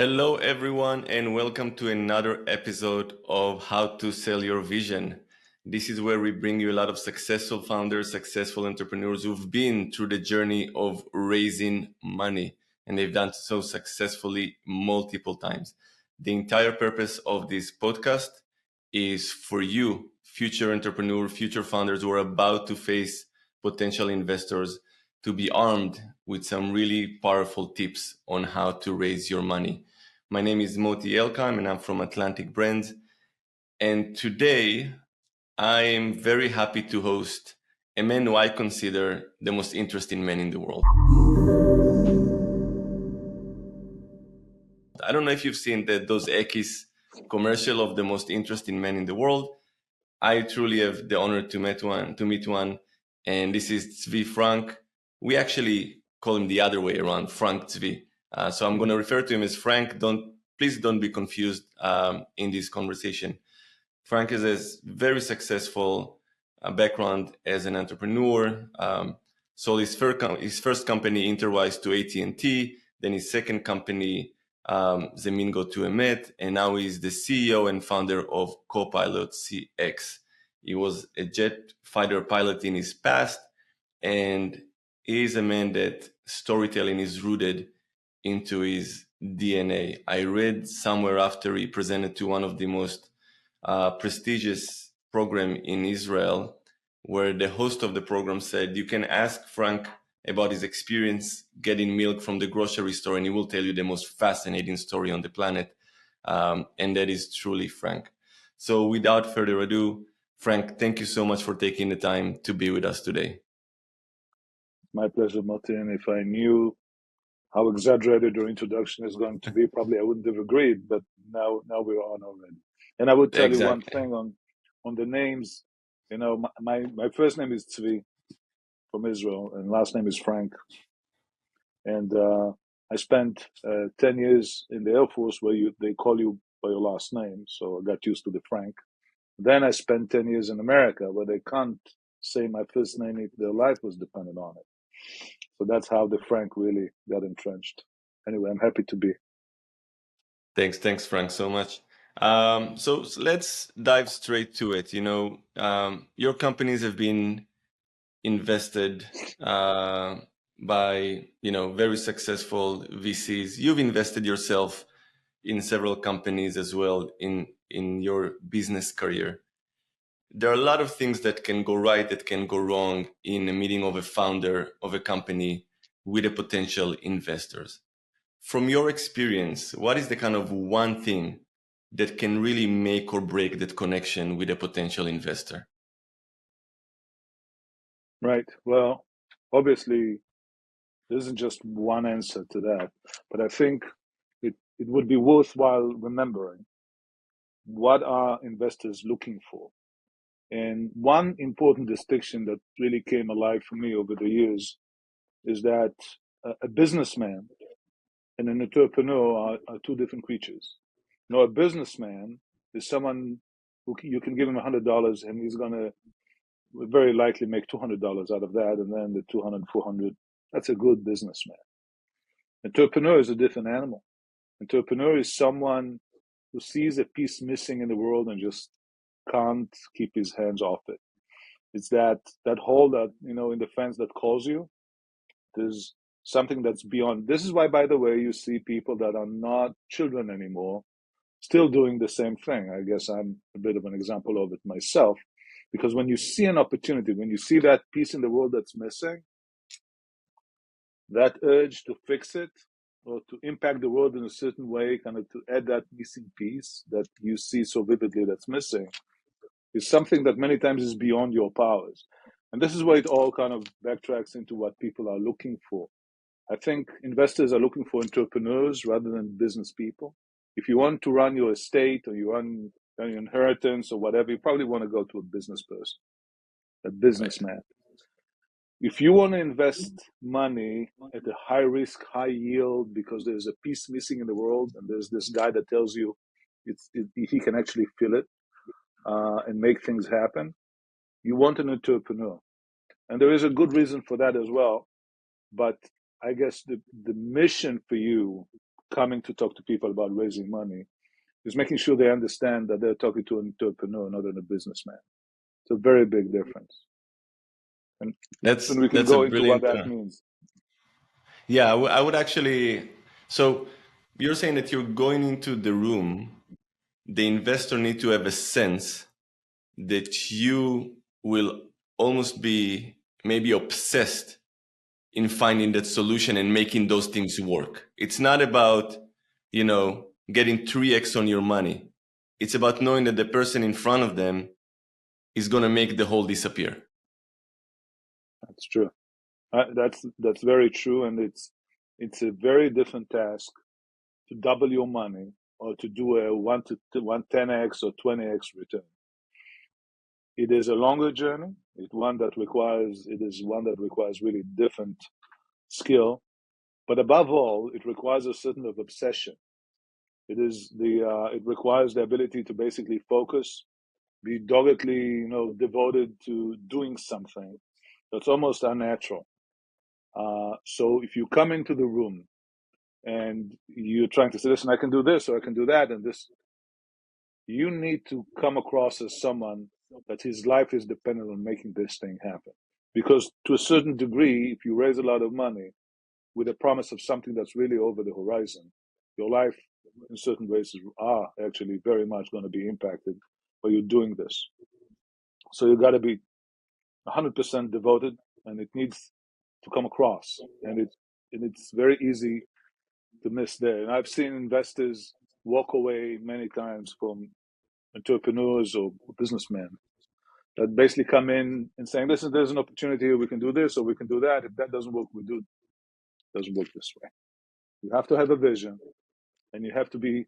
Hello, everyone, and welcome to another episode of How to Sell Your Vision. This is where we bring you a lot of successful founders, successful entrepreneurs who've been through the journey of raising money, and they've done so successfully multiple times. The entire purpose of this podcast is for you, future entrepreneur, future founders who are about to face potential investors, to be armed with some really powerful tips on how to raise your money. My name is Moti Elkam and I'm from Atlantic Brands. And today I am very happy to host a man who I consider the most interesting man in the world. I don't know if you've seen those Ekis commercial of the most interesting man in the world. I truly have the honor to meet one, and this is Zvi Frank. We actually call him the other way around, Frank Zvi. So I'm going to refer to him as Frank. Please don't be confused in this conversation. Frank is a very successful background as an entrepreneur. Sold his first company, Interwise, to AT&T. Then his second company, Zemingo, to Emet, and now he's the CEO and founder of Copilot.cx. He was a jet fighter pilot in his past, and he is a man that storytelling is rooted into his DNA. I read somewhere after he presented to one of the most prestigious program in Israel, where the host of the program said, you can ask Frank about his experience getting milk from the grocery store, and he will tell you the most fascinating story on the planet. And that is truly Frank. So without further ado, Frank, thank you so much for taking the time to be with us today. My pleasure, Martin. If I knew how exaggerated your introduction is going to be, probably I wouldn't have agreed, but now we're on already. And I would tell you one thing on the names. You know, my first name is Zvi from Israel, and last name is Frank. And I spent 10 years in the Air Force where they call you by your last name, so I got used to the Frank. Then I spent 10 years in America where they can't say my first name if their life was dependent on it. So that's how the Frank really got entrenched. Anyway, I'm happy to be. Thanks, Frank, so much. So let's dive straight to it. Your companies have been invested by very successful VCs. You've invested yourself in several companies as well in your business career. There are a lot of things that can go right, that can go wrong in a meeting of a founder of a company with a potential investors. From your experience, what is the kind of one thing that can really make or break that connection with a potential investor? Right. Well, obviously, there isn't just one answer to that, but I think it would be worthwhile remembering what are investors looking for. And one important distinction that really came alive for me over the years is that a businessman and an entrepreneur are two different creatures. A businessman is someone who you can give him $100 and he's going to very likely make $200 out of that, and then the 200, 400. That's a good businessman. Entrepreneur is a different animal. Entrepreneur is someone who sees a piece missing in the world and just can't keep his hands off it. It's that hole that, in the fence that calls you. There's something that's beyond. This is why, by the way, you see people that are not children anymore still doing the same thing. I guess I'm a bit of an example of it myself, because when you see an opportunity, when you see that piece in the world that's missing, that urge to fix it or to impact the world in a certain way, kind of to add that missing piece that you see so vividly that's missing, is something that many times is beyond your powers. And this is where it all kind of backtracks into what people are looking for. I think investors are looking for entrepreneurs rather than business people. If you want to run your estate or you run your inheritance or whatever, you probably want to go to a business person, a businessman. Right. If you want to invest money at a high risk, high yield, because there's a piece missing in the world and there's this guy that tells you he can actually fill it and make things happen, you want an entrepreneur. And there is a good reason for that as well. But I guess the mission for you coming to talk to people about raising money is making sure they understand that they're talking to an entrepreneur, not a businessman. It's a very big difference. And we can That's a go into what brilliant. that means. Yeah, I would actually. So you're saying that you're going into the room. The investor need to have a sense that you will almost be maybe obsessed in finding that solution and making those things work. It's not about, getting 3x on your money. It's about knowing that the person in front of them is going to make the whole disappear. That's true. That's very true, and it's a very different task to double your money or to do a 110x or 20x return. It is a longer journey. It is one that requires really different skill, but above all, it requires a certain of obsession. It requires the ability to basically focus, be doggedly, devoted to doing something that's almost unnatural. So if you come into the room and you're trying to say, listen, I can do this or I can do that, and this, you need to come across as someone that his life is dependent on making this thing happen. Because to a certain degree, if you raise a lot of money with a promise of something that's really over the horizon, your life in certain ways are actually very much going to be impacted by you doing this. So you got to be 100% devoted, and it needs to come across. And it's very easy to miss there. And I've seen investors walk away many times from entrepreneurs or businessmen that basically come in and saying, listen, there's an opportunity here, we can do this or we can do that. If that doesn't work, it doesn't work this way. You have to have a vision, and you have to be,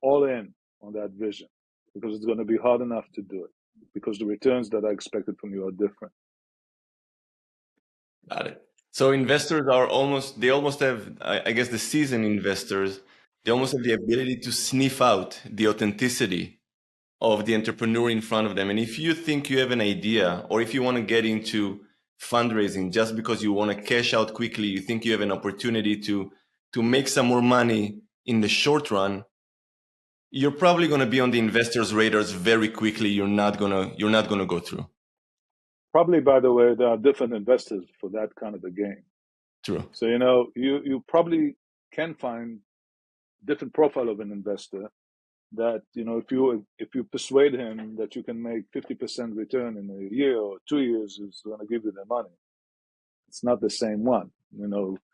all in on that vision, because it's going to be hard enough to do it, because the returns that are expected from you are different. Got it. So investors they almost have, I guess the seasoned investors, they almost have the ability to sniff out the authenticity of the entrepreneur in front of them. And if you think you have an idea, or if you want to get into fundraising just because you want to cash out quickly, you think you have an opportunity to make some more money in the short run, you're probably going to be on the investors' radars very quickly. You're not going to go through. Probably, by the way, there are different investors for that kind of a game. True. So, you probably can find different profile of an investor that, if you persuade him that you can make 50% return in a year or 2 years, is going to give you the money. It's not the same one.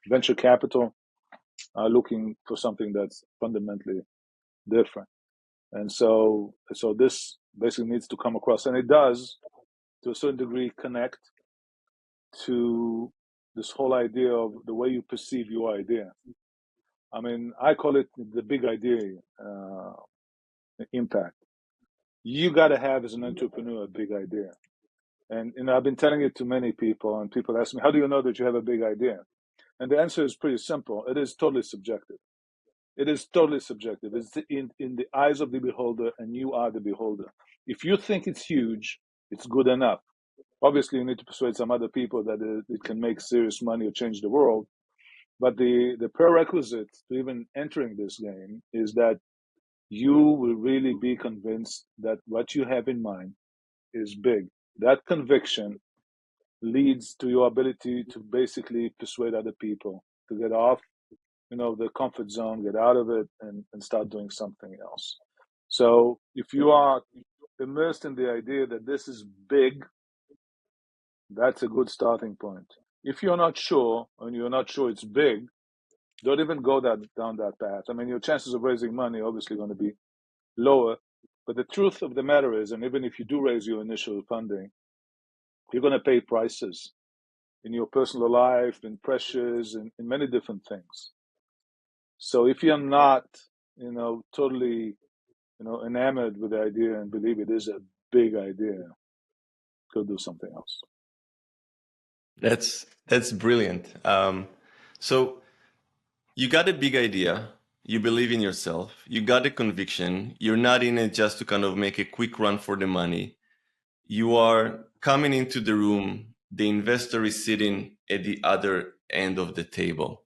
Venture capital are looking for something that's fundamentally different. And so this basically needs to come across, and it does, to a certain degree, connect to this whole idea of the way you perceive your idea. I mean, I call it the big idea impact. You got to have, as an entrepreneur, a big idea. And I've been telling it to many people, and people ask me, how do you know that you have a big idea? And the answer is pretty simple. It is totally subjective. It is totally subjective. It's in the eyes of the beholder, and you are the beholder. If you think it's huge, it's good enough. Obviously, you need to persuade some other people that it can make serious money or change the world. But the prerequisite to even entering this game is that you will really be convinced that what you have in mind is big. That conviction leads to your ability to basically persuade other people to get off, the comfort zone, get out of it, and start doing something else. So if you are immersed in the idea that this is big, that's a good starting point. If you're not sure, and you're not sure it's big, don't even go down that path. I mean, your chances of raising money are obviously going to be lower. But the truth of the matter is, and even if you do raise your initial funding, you're going to pay prices in your personal life, in pressures, in many different things. So if you're not, totally, enamored with the idea and believe it is a big idea, go do something else. That's brilliant. So you got a big idea, you believe in yourself, you got a conviction, you're not in it just to kind of make a quick run for the money. You are coming into the room, the investor is sitting at the other end of the table.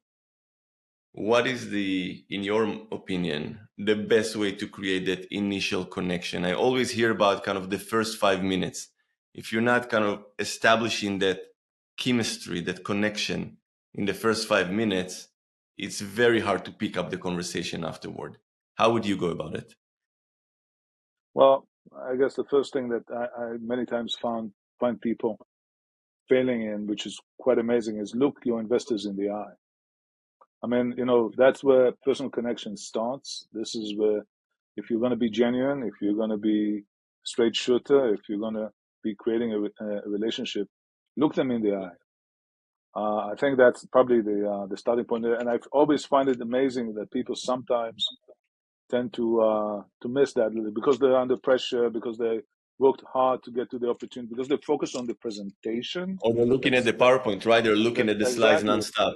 what is in your opinion, the best way to create that initial connection? I always hear about kind of the first 5 minutes. If you're not kind of establishing that chemistry, that connection in the first 5 minutes, it's very hard to pick up the conversation afterward. How would you go about it? Well, I guess the first thing that I many times find people failing in, which is quite amazing, is look your investors in the eye. I mean, that's where personal connection starts. This is where, if you're going to be genuine, if you're going to be straight shooter, if you're going to be creating a relationship, look them in the eye. I think that's probably the starting point there. And I've always find it amazing that people sometimes tend to miss that little because they're under pressure, because they worked hard to get to the opportunity, because they focus on the presentation. Or they're looking at That's the PowerPoint, right? They're looking that at the slides exactly. nonstop.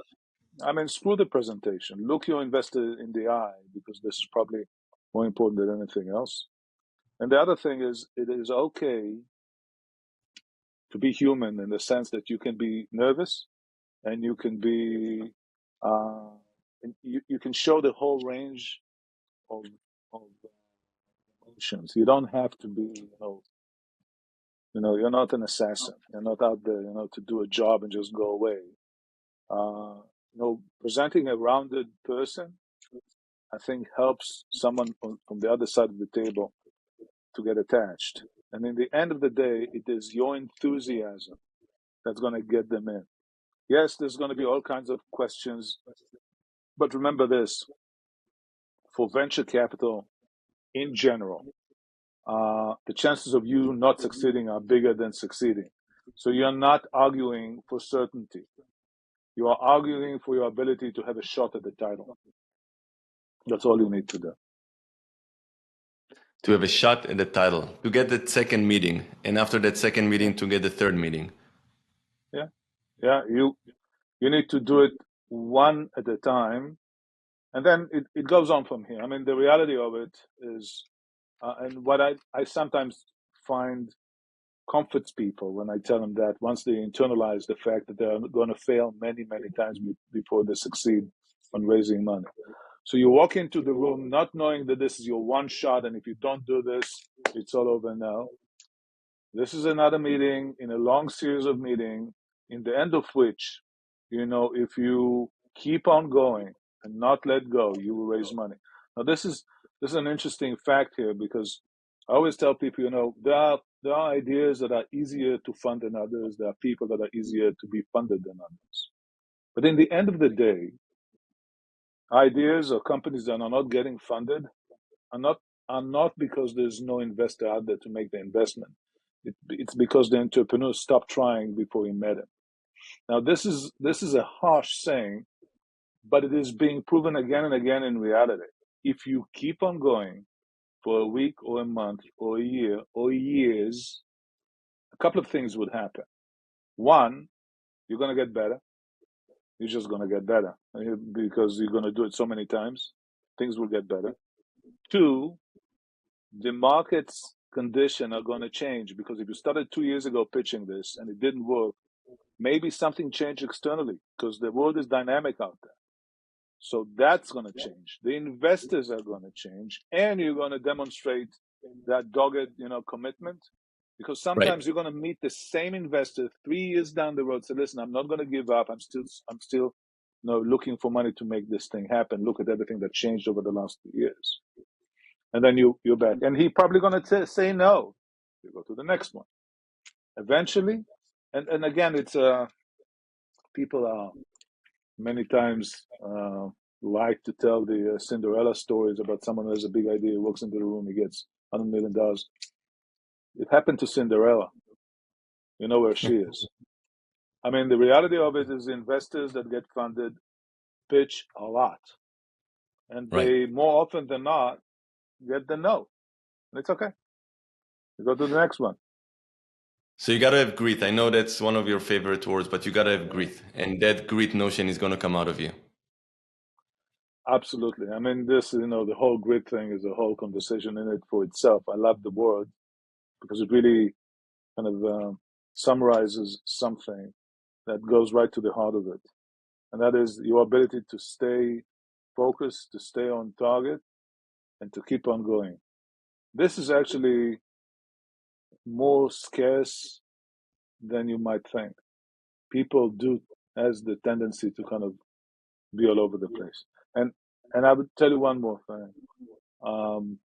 I mean, screw the presentation. Look your investor in the eye, because this is probably more important than anything else. And the other thing is, it is okay to be human in the sense that you can be nervous and you can be, uh, you can show the whole range of emotions. You don't have to be, you're not an assassin. You're not out there, to do a job and just go away. Presenting a rounded person, I think, helps someone from the other side of the table to get attached. And in the end of the day, it is your enthusiasm that's going to get them in. Yes, there's going to be all kinds of questions, but remember this: for venture capital in general, the chances of you not succeeding are bigger than succeeding. So you're not arguing for certainty. You are arguing for your ability to have a shot at the title. That's all you need to do. To have a shot at the title, to get that second meeting, and after that second Yeah, meeting, to get the third meeting. yeah, yeah. You need to do it one at a time, and then it goes on from here. I mean, the reality of it is, and what I sometimes find comforts people when I tell them that once they internalize the fact that they're going to fail many, many times before they succeed on raising money. So you walk into the room not knowing that this is your one shot, and if you don't do this, it's all over now. This is another meeting in a long series of meetings, in the end of which, if you keep on going and not let go, you will raise money. Now, this is an interesting fact here, because I always tell people, there are ideas that are easier to fund than others. There are people that are easier to be funded than others. But in the end of the day, ideas or companies that are not getting funded are not because there's no investor out there to make the investment. It's because the entrepreneur stopped trying before he met him. Now, this is a harsh saying, but it is being proven again and again in reality. If you keep on going for a week or a month or a year or years, a couple of things would happen. One, you're going to get better. You're just going to get better because you're going to do it so many times. Things will get better. Two, the market's condition are going to change, because if you started 2 years ago pitching this and it didn't work, maybe something changed externally, because the world is dynamic out there. So that's going to change. The investors are going to change, and you're going to demonstrate that dogged, commitment. Because Right. sometimes you're going to meet the same investor 3 years down the road. Say, listen, I'm not going to give up. I'm still, looking for money to make this thing happen. Look at everything that changed over the last 2 years. And then you're back. And he probably going to say no. You go to the next one. Eventually, and again, it's people are many times like to tell the Cinderella stories about someone who has a big idea, walks into the room, he gets $100 million. It happened to Cinderella. You know where she is. I mean, the reality of it is investors that get funded pitch a lot, and Right. they more often than not get the no. And it's okay. You go to the next one. So you gotta have grit. I know that's one of your favorite words, but you gotta have Yeah, grit, and that grit notion is gonna come out of you. absolutely. I mean, this, the whole grid thing is a whole conversation in it for itself. I love the word because it really kind of summarizes something that goes right to the heart of it. And that is your ability to stay focus, to stay on target, and to keep on going. This is actually more scarce than you might think. People do has the tendency to kind of be all over the place. And I would tell you one more thing. Um,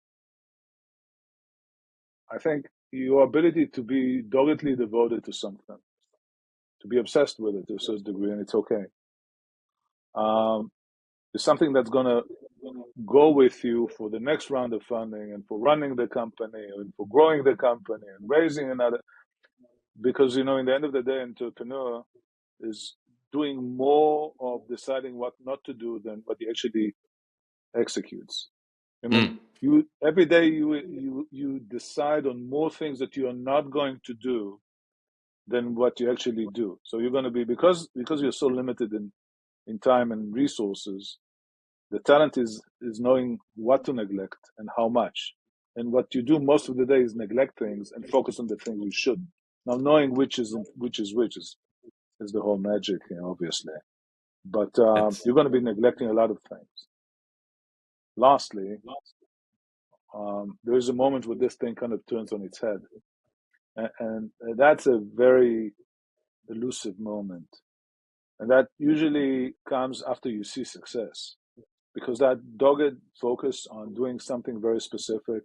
I think your ability to be doggedly devoted to something, to be obsessed with it to a certain degree, and it's okay, um, is something that's going to go with you for the next round of funding and for running the company and for growing the company and raising another. Because, in the end of the day, an entrepreneur is doing more of deciding what not to do than what he actually executes. I mean, Mm. you every day you decide on more things that you are not going to do than what you actually do. So you're going to be, because you're so limited in time and resources. The talent is knowing what to neglect and how much. And what you do most of the day is neglect things and focus on the things you should. Now, knowing which is the whole magic here, obviously. But That's you're going to be neglecting a lot of things. Lastly, there is a moment where this thing kind of turns on its head. And that's a very elusive moment. And that usually comes after you see success, because that dogged focus on doing something very specific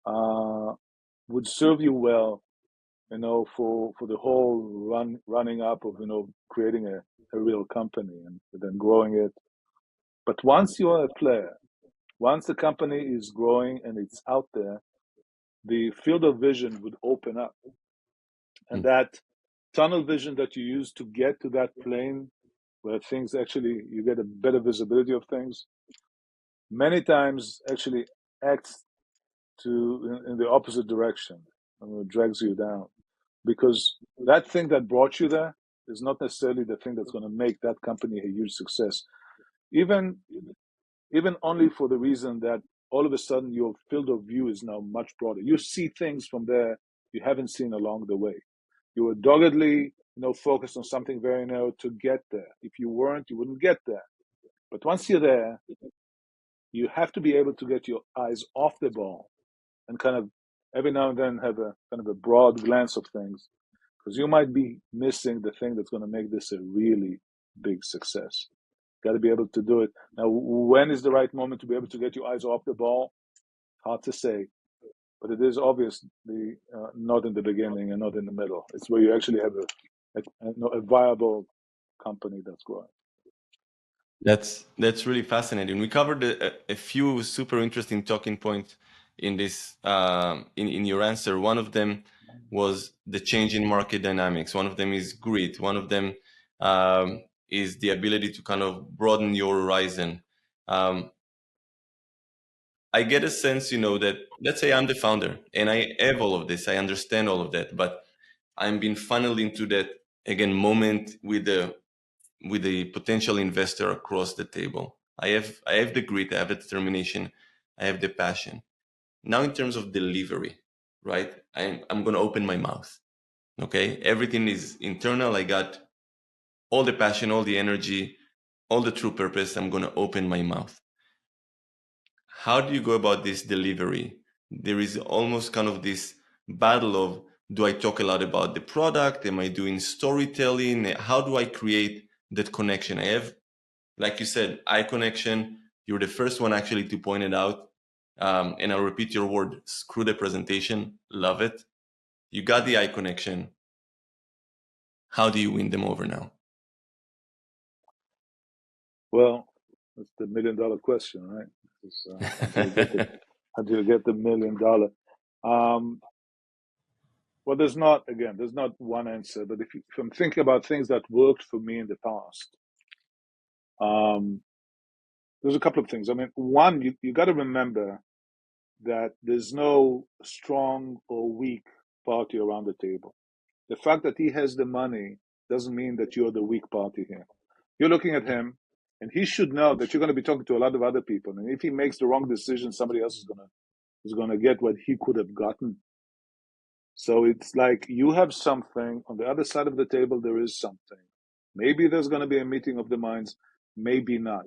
uh, would serve you well, for the whole running up of, creating a real company and then growing it. But once you are a player, once the company is growing and it's out there, the field of vision would open up. And mm. that tunnel vision that you use to get to that plane where things actually, you get a better visibility of things, many times actually acts in the opposite direction, and it drags you down, because that thing that brought you there is not necessarily the thing that's going to make that company a huge success. Even even only for the reason that all of a sudden your field of view is now much broader. You see things from there you haven't seen along the way. You were doggedly, focused on something very narrow to get there. If you weren't, you wouldn't get there. But once you're there, you have to be able to get your eyes off the ball and kind of every now and then have a kind of a broad glance of things, because you might be missing the thing that's going to make this a really big success. Got to be able to do it. Now, when is the right moment to be able to get your eyes off the ball? Hard to say, but it is obviously not in the beginning and not in the middle. It's where you actually have a viable company that's growing. that's really fascinating. We covered a few super interesting talking points in this in your answer. One of them was the change in market dynamics. One of them is grit. One of them is the ability to kind of broaden your horizon. Um, I get a sense, that let's say I'm the founder and I have all of this, I understand all of that, but I'm being funneled into that again moment with a potential investor across the table. I have the grit, I have the determination, I have the passion. Now in terms of delivery, right? I'm gonna open my mouth. Okay, everything is internal. I got all the passion, all the energy, all the true purpose. I'm gonna open my mouth. How do you go about this delivery? There is almost kind of this battle of, do I talk a lot about the product? Am I doing storytelling? How do I create that connection? I have, like you said, eye connection. You're the first one actually to point it out. And I'll repeat your word, screw the presentation. Love it. You got the eye connection. How do you win them over now? Well, that's the $1 million question, right? How do you get the $1 million? Um, well, there's not one answer, but if I'm thinking about things that worked for me in the past, um, there's a couple of things. I mean, one, you got to remember that there's no strong or weak party around the table. The fact that he has the money doesn't mean that you're the weak party here. You're looking at him, and he should know that you're going to be talking to a lot of other people. And if he makes the wrong decision, somebody else is gonna get what he could have gotten. So it's like you have something on the other side of the table. There is something. Maybe there's going to be a meeting of the minds. Maybe not.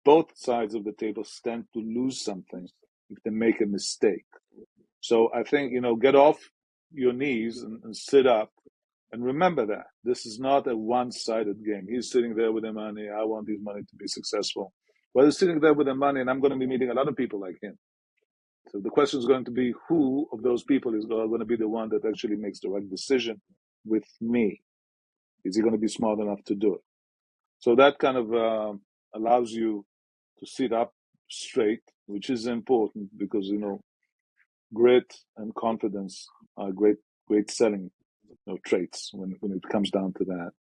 both sides of the table stand to lose something if they make a mistake. So I think, get off your knees and sit up and remember that this is not a one-sided game. He's sitting there with the money. I want his money to be successful. Well, he's sitting there with the money, and I'm going to be meeting a lot of people like him. So the question is going to be, who of those people is going to be the one that actually makes the right decision with me? Is he going to be smart enough to do it? So that kind of allows you to sit up straight, which is important because, grit and confidence are great selling traits when it comes down to that.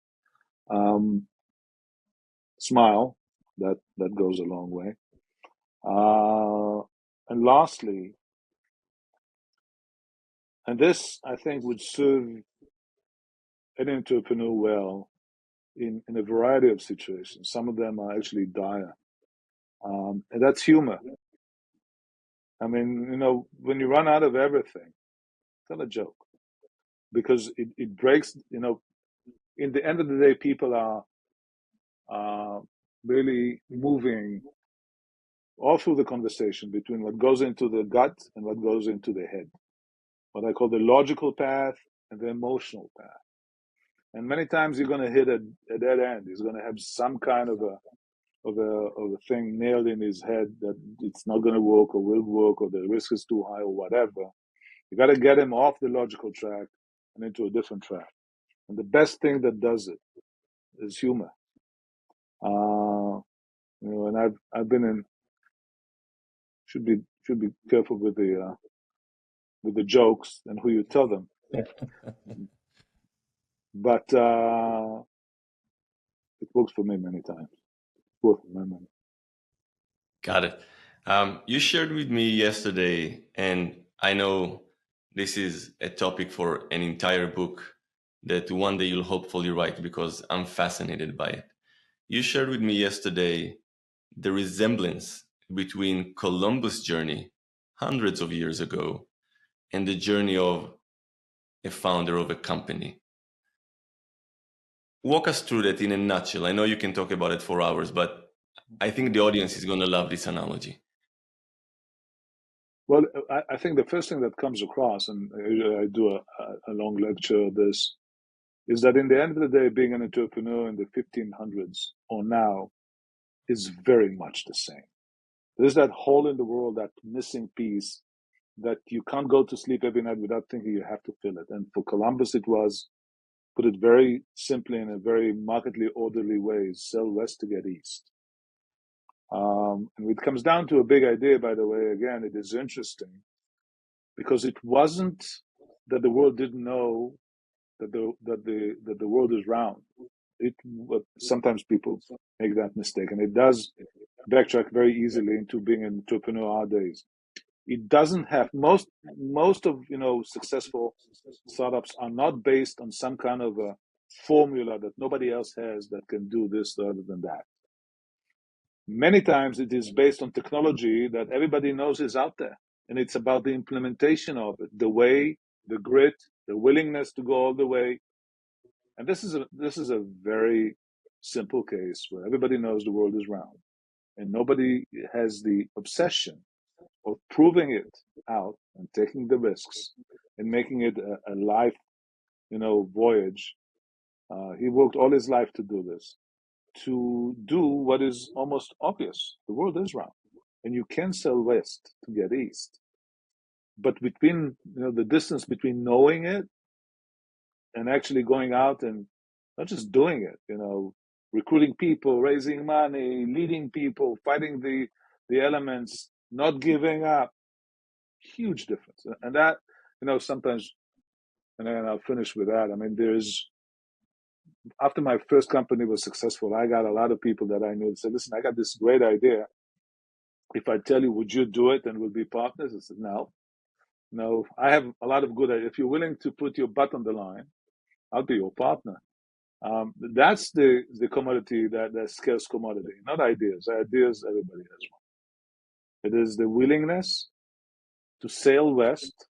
Smile, that goes a long way. And lastly, and this I think would serve an entrepreneur well in a variety of situations. Some of them are actually dire, and that's humor. I mean, when you run out of everything, tell a joke because it breaks. In the end of the day, people are really moving all through the conversation between what goes into the gut and what goes into the head, what I call the logical path and the emotional path. And many times you're going to hit a dead end. He's going to have some kind of a thing nailed in his head that it's not going to work or will work or the risk is too high or whatever. You got to get him off the logical track and into a different track. And the best thing that does it is humor. And I've been in. Should be careful with the jokes and who you tell them. But it works for me many times. Works for my money. Got it. You shared with me yesterday, and I know this is a topic for an entire book that one day you'll hopefully write because I'm fascinated by it. You shared with me yesterday the resemblance between Columbus' journey hundreds of years ago and the journey of a founder of a company. Walk us through that in a nutshell. I know you can talk about it for hours, but I think the audience is going to love this analogy. Well, I think the first thing that comes across, and I do a long lecture of this, is that in the end of the day, being an entrepreneur in the 1500s or now is very much the same. There's that hole in the world, that missing piece that you can't go to sleep every night without thinking you have to fill it. And for Columbus, it was, put it very simply in a very markedly orderly way, sell west to get east. And it comes down to a big idea, by the way. Again, it is interesting because it wasn't that the world didn't know that the world is round. Sometimes people make that mistake, and it does backtrack very easily into being an entrepreneur our days. It doesn't have most of successful startups are not based on some kind of a formula that nobody else has that can do this rather than that. Many times it is based on technology that everybody knows is out there, and it's about the implementation of it, the way, the grit, the willingness to go all the way. And this is a very simple case where everybody knows the world is round, and nobody has the obsession of proving it out and taking the risks and making it a life, voyage. He worked all his life to do this, to do what is almost obvious. The world is round, and you can sell west to get east. But between, the distance between knowing it and actually going out and not just doing it, recruiting people, raising money, leading people, fighting the elements, not giving up, huge difference. And that, sometimes, and then I'll finish with that. I mean, after my first company was successful, I got a lot of people that I knew that said, listen, I got this great idea. If I tell you, would you do it and we'll be partners? I said, no, I have a lot of good ideas. If you're willing to put your butt on the line, I'll be your partner. That's the commodity, that scarce commodity, not ideas. Ideas, everybody has one. It is the willingness to sail west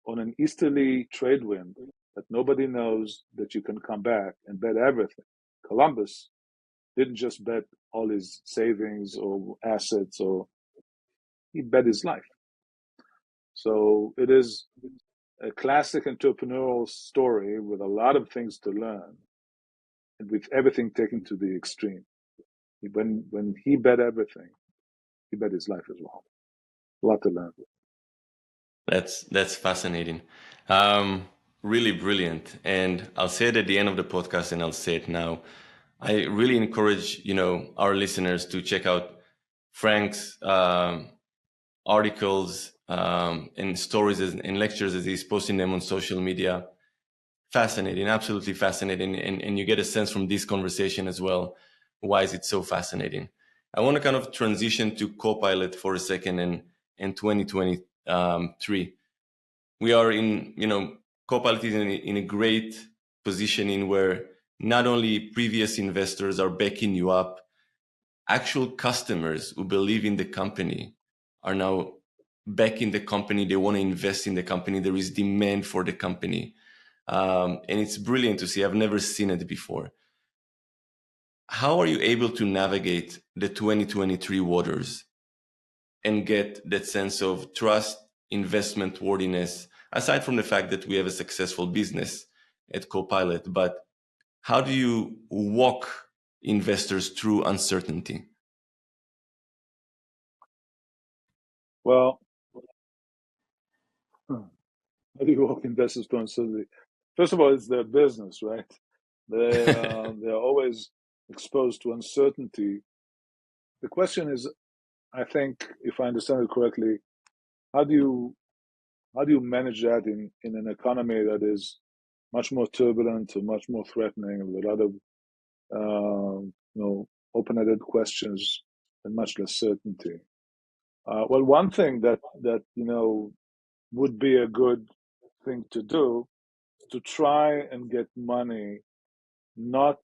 on an easterly trade wind that nobody knows that you can come back and bet everything. Columbus didn't just bet all his savings or assets, or he bet his life. So it is a classic entrepreneurial story with a lot of things to learn, and with everything taken to the extreme. When he bet everything, he bet his life as well. A lot to learn. That's fascinating. Um, Really brilliant. And I'll say it at the end of the podcast, and I'll say it now. I really encourage our listeners to check out Frank's articles and stories and lectures as he's posting them on social media. Fascinating, absolutely fascinating. And you get a sense from this conversation as well. Why is it so fascinating? I want to kind of transition to Copilot for a second and in 2023. We are in, Copilot is in a great positioning where not only previous investors are backing you up, actual customers who believe in the company are now backing the company. They want to invest in the company. There is demand for the company. And it's brilliant to see. I've never seen it before. How are you able to navigate the 2023 waters and get that sense of trust, investment worthiness, aside from the fact that we have a successful business at Copilot? But how do you walk investors through uncertainty? Well, how do you walk investors to uncertainty? First of all, it's their business, right? They're always exposed to uncertainty. The question is, I think, if I understand it correctly, how do you manage that in an economy that is much more turbulent and much more threatening, with a lot of open-ended questions and much less certainty? Well, one thing that would be a good thing to do is to try and get money not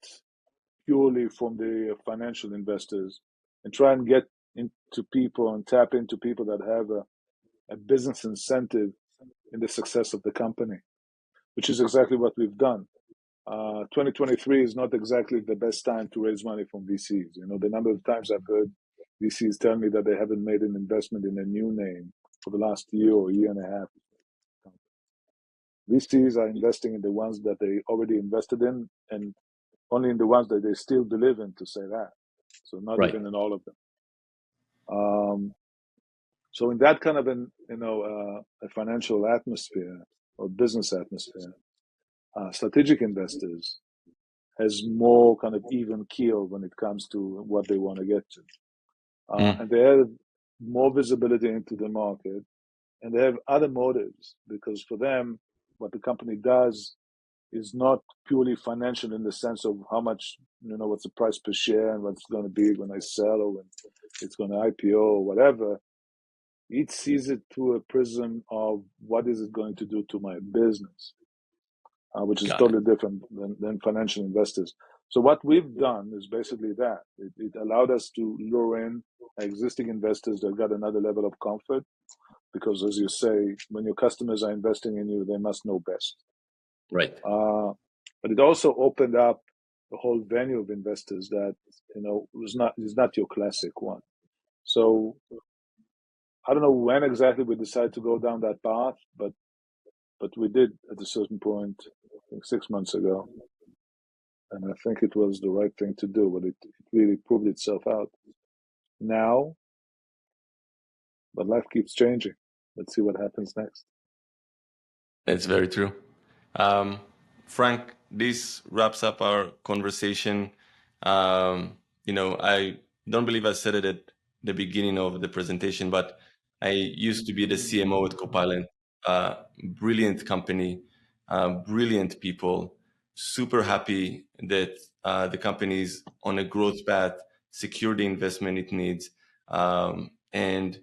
purely from the financial investors, and try and get into people and tap into people that have a business incentive in the success of the company, which is exactly what we've done. 2023 is not exactly the best time to raise money from VCs. The number of times I've heard VCs tell me that they haven't made an investment in a new name for the last year or year and a half. VCs are investing in the ones that they already invested in, and only in the ones that they still believe in, to say that. So not Right. even in all of them. So in that kind of a financial atmosphere or business atmosphere, strategic investors has more kind of even keel when it comes to what they want to get to. And they have more visibility into the market, and they have other motives, because for them, what the company does is not purely financial in the sense of how much, what's the price per share and what's going to be when I sell or when it's going to IPO or whatever. It sees it through a prism of what is it going to do to my business, which is Got it. totally different than financial investors. So what we've done is basically that. It allowed us to lure in existing investors that got another level of comfort, because, as you say, when your customers are investing in you, they must know best. Right. But it also opened up a whole venue of investors that is not your classic one. So I don't know when exactly we decided to go down that path, but we did at a certain point, I think 6 months ago, and I think it was the right thing to do. But it really proved itself out now. But life keeps changing. Let's see what happens next. That's very true. Um, Frank, this wraps up our conversation. I don't believe I said it at the beginning of the presentation, but I used to be the CMO at Copilot. Brilliant company, brilliant people. Super happy that the company is on a growth path, secure the investment it needs, and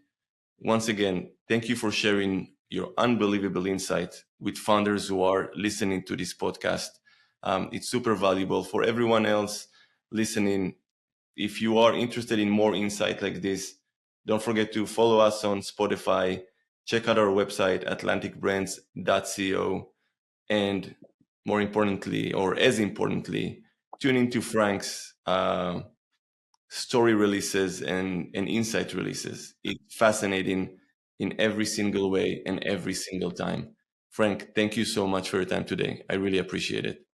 once again, thank you for sharing your unbelievable insight with founders who are listening to this podcast. It's super valuable for everyone else listening. If you are interested in more insight like this, don't forget to follow us on Spotify. Check out our website, atlanticbrands.co. And more importantly, or as importantly, tune into Frank's story releases and insight releases. It's fascinating in every single way and every single time. Frank, thank you so much for your time today. I really appreciate it.